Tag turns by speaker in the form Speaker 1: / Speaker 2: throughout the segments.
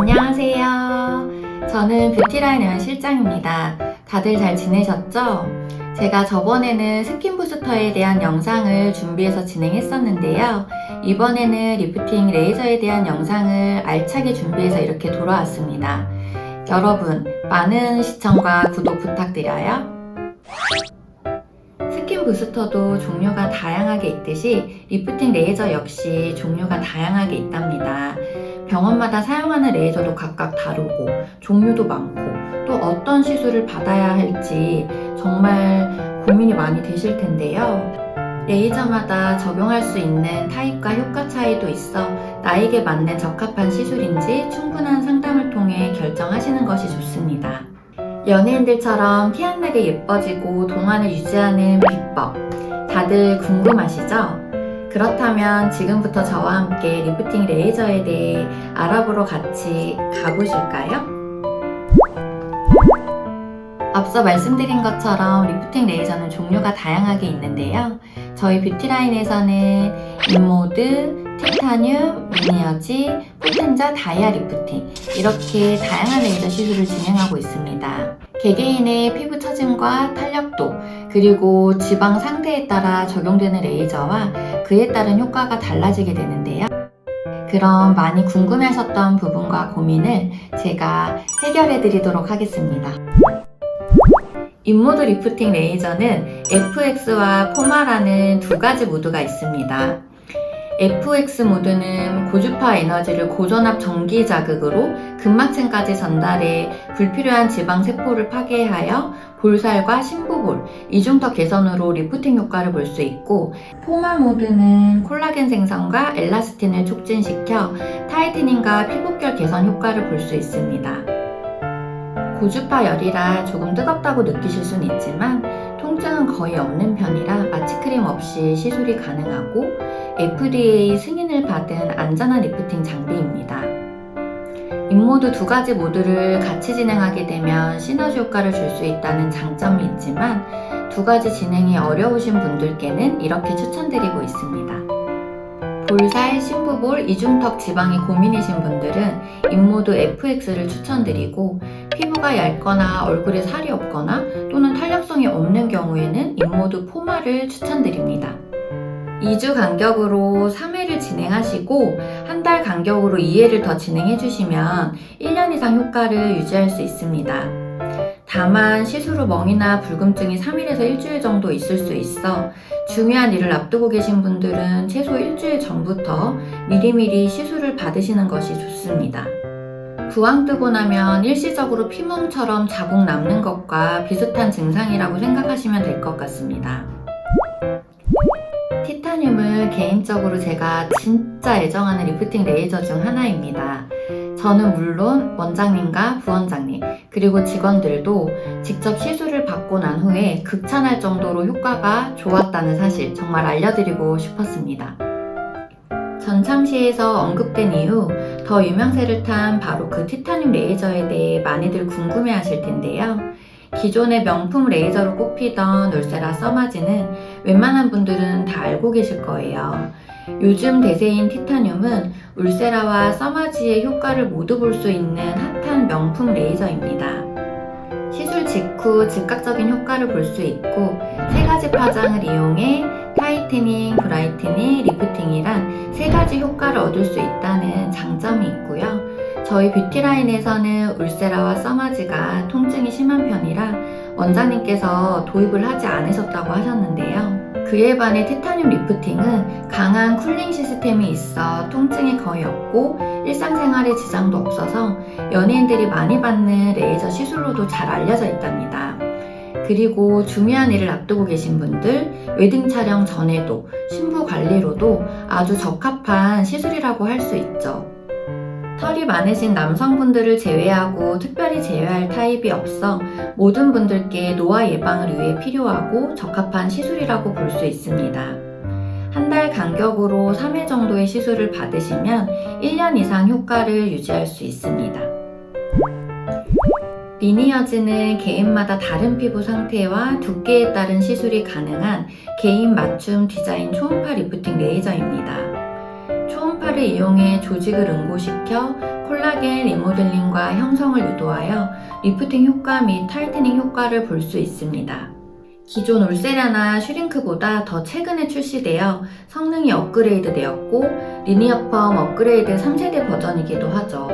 Speaker 1: 안녕하세요. 저는 뷰티라인 애원 실장입니다. 다들 잘 지내셨죠? 제가 저번에는 스킨 부스터에 대한 영상을 준비해서 진행했었는데요. 이번에는 리프팅 레이저에 대한 영상을 알차게 준비해서 이렇게 돌아왔습니다. 여러분, 많은 시청과 구독 부탁드려요. 스킨 부스터도 종류가 다양하게 있듯이 리프팅 레이저 역시 종류가 다양하게 있답니다. 병원마다 사용하는 레이저도 각각 다르고 종류도 많고 또 어떤 시술을 받아야 할지 정말 고민이 많이 되실 텐데요. 레이저마다 적용할 수 있는 타입과 효과 차이도 있어 나에게 맞는 적합한 시술인지 충분한 상담을 통해 결정하시는 것이 좋습니다. 연예인들처럼 티 안 나게 예뻐지고 동안을 유지하는 비법 다들 궁금하시죠? 그렇다면 지금부터 저와 함께 리프팅 레이저에 대해 알아보러 같이 가보실까요? 앞서 말씀드린 것처럼 리프팅 레이저는 종류가 다양하게 있는데요. 저희 뷰티라인에서는 인모드, 티타늄, 미니어지, 포텐자, 다이아 리프팅 이렇게 다양한 레이저 시술을 진행하고 있습니다. 개개인의 피부 처짐과 탄력도 그리고 지방 상태에 따라 적용되는 레이저와 그에 따른 효과가 달라지게 되는데요. 그럼 많이 궁금해하셨던 부분과 고민을 제가 해결해 드리도록 하겠습니다. 인모드 리프팅 레이저는 FX와 포마라는 두 가지 모드가 있습니다. FX 모드는 고주파 에너지를 고전압 전기 자극으로 근막층까지 전달해 불필요한 지방 세포를 파괴하여 볼살과 심부볼, 이중턱 개선으로 리프팅 효과를 볼 수 있고, 포마 모드는 콜라겐 생성과 엘라스틴을 촉진시켜 타이트닝과 피부결 개선 효과를 볼 수 있습니다. 고주파 열이라 조금 뜨겁다고 느끼실 수는 있지만 통증은 거의 없는 편이라 마취크림 없이 시술이 가능하고 FDA 승인을 받은 안전한 리프팅 장비입니다. 인모드 두 가지 모드를 같이 진행하게 되면 시너지 효과를 줄 수 있다는 장점이 있지만 두 가지 진행이 어려우신 분들께는 이렇게 추천드리고 있습니다. 볼살, 심부볼, 이중턱 지방이 고민이신 분들은 인모드 FX를 추천드리고 피부가 얇거나 얼굴에 살이 없거나 또는 탄력성이 없는 경우에는 인모드 포마를 추천드립니다. 2주 간격으로 3회를 진행하시고 한 달 간격으로 2회를 더 진행해 주시면 1년 이상 효과를 유지할 수 있습니다. 다만 시술 후 멍이나 붉음증이 3일에서 일주일 정도 있을 수 있어 중요한 일을 앞두고 계신 분들은 최소 일주일 전부터 미리미리 시술을 받으시는 것이 좋습니다. 부항 뜨고 나면 일시적으로 피멍처럼 자국 남는 것과 비슷한 증상이라고 생각하시면 될 것 같습니다. 티타늄은 개인적으로 제가 진짜 애정하는 리프팅 레이저 중 하나입니다. 저는 물론 원장님과 부원장님 그리고 직원들도 직접 시술을 받고 난 후에 극찬할 정도로 효과가 좋았다는 사실 정말 알려드리고 싶었습니다. 전참시에서 언급된 이후 더 유명세를 탄 바로 그 티타늄 레이저에 대해 많이들 궁금해하실 텐데요. 기존의 명품 레이저로 꼽히던 울세라 써마지는 웬만한 분들은 다 알고 계실 거예요. 요즘 대세인 티타늄은 울세라와 써마지의 효과를 모두 볼 수 있는 핫한 명품 레이저입니다. 시술 직후 즉각적인 효과를 볼 수 있고 3가지 파장을 이용해 타이트닝, 브라이트닝, 리프팅이란 3가지 효과를 얻을 수 있다는 장점이 있고요. 저희 뷰티라인에서는 울세라와 써마지가 통증이 심한 편이라 원장님께서 도입을 하지 않으셨다고 하셨는데요. 그에 반해 티타늄 리프팅은 강한 쿨링 시스템이 있어 통증이 거의 없고 일상생활에 지장도 없어서 연예인들이 많이 받는 레이저 시술로도 잘 알려져 있답니다. 그리고 중요한 일을 앞두고 계신 분들, 웨딩 촬영 전에도 신부 관리로도 아주 적합한 시술이라고 할 수 있죠. 털이 많으신 남성분들을 제외하고 특별히 제외할 타입이 없어 모든 분들께 노화 예방을 위해 필요하고 적합한 시술이라고 볼 수 있습니다. 한 달 간격으로 3회 정도의 시술을 받으시면 1년 이상 효과를 유지할 수 있습니다. 리니어지는 개인마다 다른 피부 상태와 두께에 따른 시술이 가능한 개인 맞춤 디자인 초음파 리프팅 레이저입니다. 초음파를 이용해 조직을 응고시켜 콜라겐 리모델링과 형성을 유도하여 리프팅 효과 및 타이트닝 효과를 볼 수 있습니다. 기존 울세라나 슈링크보다 더 최근에 출시되어 성능이 업그레이드 되었고 리니어펌 업그레이드 3세대 버전이기도 하죠.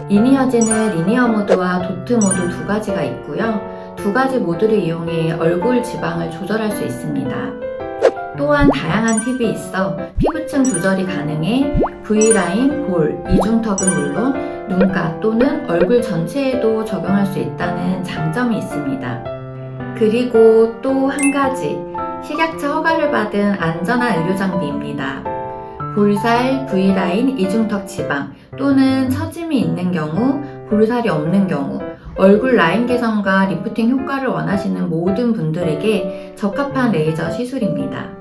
Speaker 1: 리니어제는 리니어 모드와 도트 모드 두 가지가 있고요. 두 가지 모드를 이용해 얼굴 지방을 조절할 수 있습니다. 또한 다양한 팁이 있어 피부층 조절이 가능해 V라인, 볼, 이중턱은 물론 눈가 또는 얼굴 전체에도 적용할 수 있다는 장점이 있습니다. 그리고 또 한 가지, 식약처 허가를 받은 안전한 의료 장비입니다. 볼살, V라인, 이중턱 지방 또는 처짐이 있는 경우, 볼살이 없는 경우, 얼굴 라인 개선과 리프팅 효과를 원하시는 모든 분들에게 적합한 레이저 시술입니다.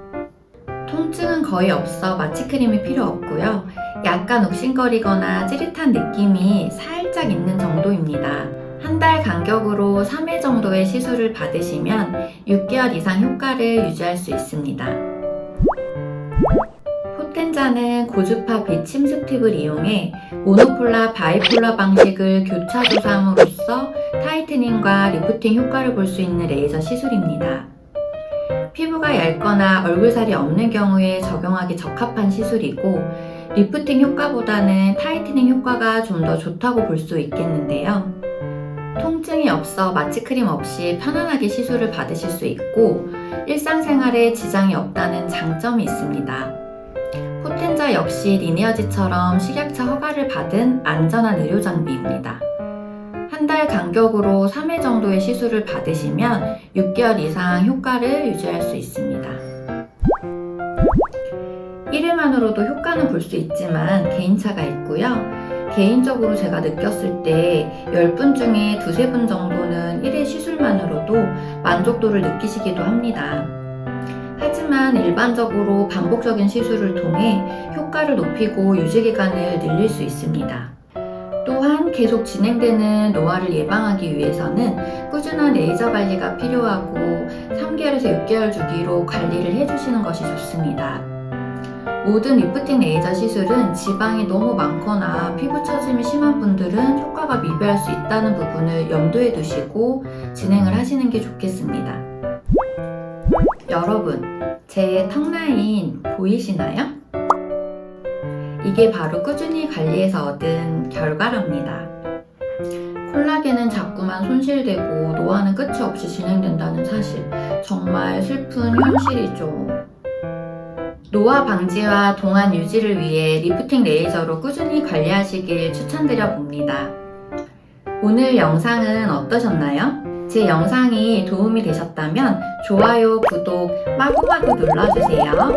Speaker 1: 통증은 거의 없어 마취크림이 필요 없고요. 약간 욱신거리거나 찌릿한 느낌이 살짝 있는 정도입니다. 한 달 간격으로 3회 정도의 시술을 받으시면 6개월 이상 효과를 유지할 수 있습니다. 포텐자는 고주파 비침습 팁을 이용해 모노폴라 바이폴라 방식을 교차 조상으로써 타이트닝과 리프팅 효과를 볼 수 있는 레이저 시술입니다. 피부가 얇거나 얼굴살이 없는 경우에 적용하기 적합한 시술이고 리프팅 효과보다는 타이트닝 효과가 좀 더 좋다고 볼 수 있겠는데요. 통증이 없어 마취크림 없이 편안하게 시술을 받으실 수 있고 일상생활에 지장이 없다는 장점이 있습니다. 포텐자 역시 리니어지처럼 식약처 허가를 받은 안전한 의료 장비입니다. 한 달 간격으로 3회 정도의 시술을 받으시면 6개월 이상 효과를 유지할 수 있습니다. 1회만으로도 효과는 볼 수 있지만 개인차가 있고요. 개인적으로 제가 느꼈을 때 10분 중에 2~3분 정도는 1회 시술만으로도 만족도를 느끼시기도 합니다. 하지만 일반적으로 반복적인 시술을 통해 효과를 높이고 유지기간을 늘릴 수 있습니다. 또한 계속 진행되는 노화를 예방하기 위해서는 꾸준한 레이저 관리가 필요하고 3개월에서 6개월 주기로 관리를 해주시는 것이 좋습니다. 모든 리프팅 레이저 시술은 지방이 너무 많거나 피부 처짐이 심한 분들은 효과가 미비할 수 있다는 부분을 염두에 두시고 진행을 하시는 게 좋겠습니다. 여러분, 제 턱 라인 보이시나요? 이게 바로 꾸준히 관리해서 얻은 결과랍니다. 콜라겐은 자꾸만 손실되고 노화는 끝이 없이 진행된다는 사실, 정말 슬픈 현실이죠. 노화 방지와 동안 유지를 위해 리프팅 레이저로 꾸준히 관리하시길 추천드려 봅니다. 오늘 영상은 어떠셨나요? 제 영상이 도움이 되셨다면 좋아요, 구독 마구마구 눌러주세요.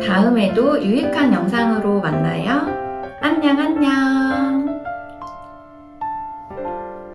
Speaker 1: 다음에도 유익한 영상으로 만나요. 안녕.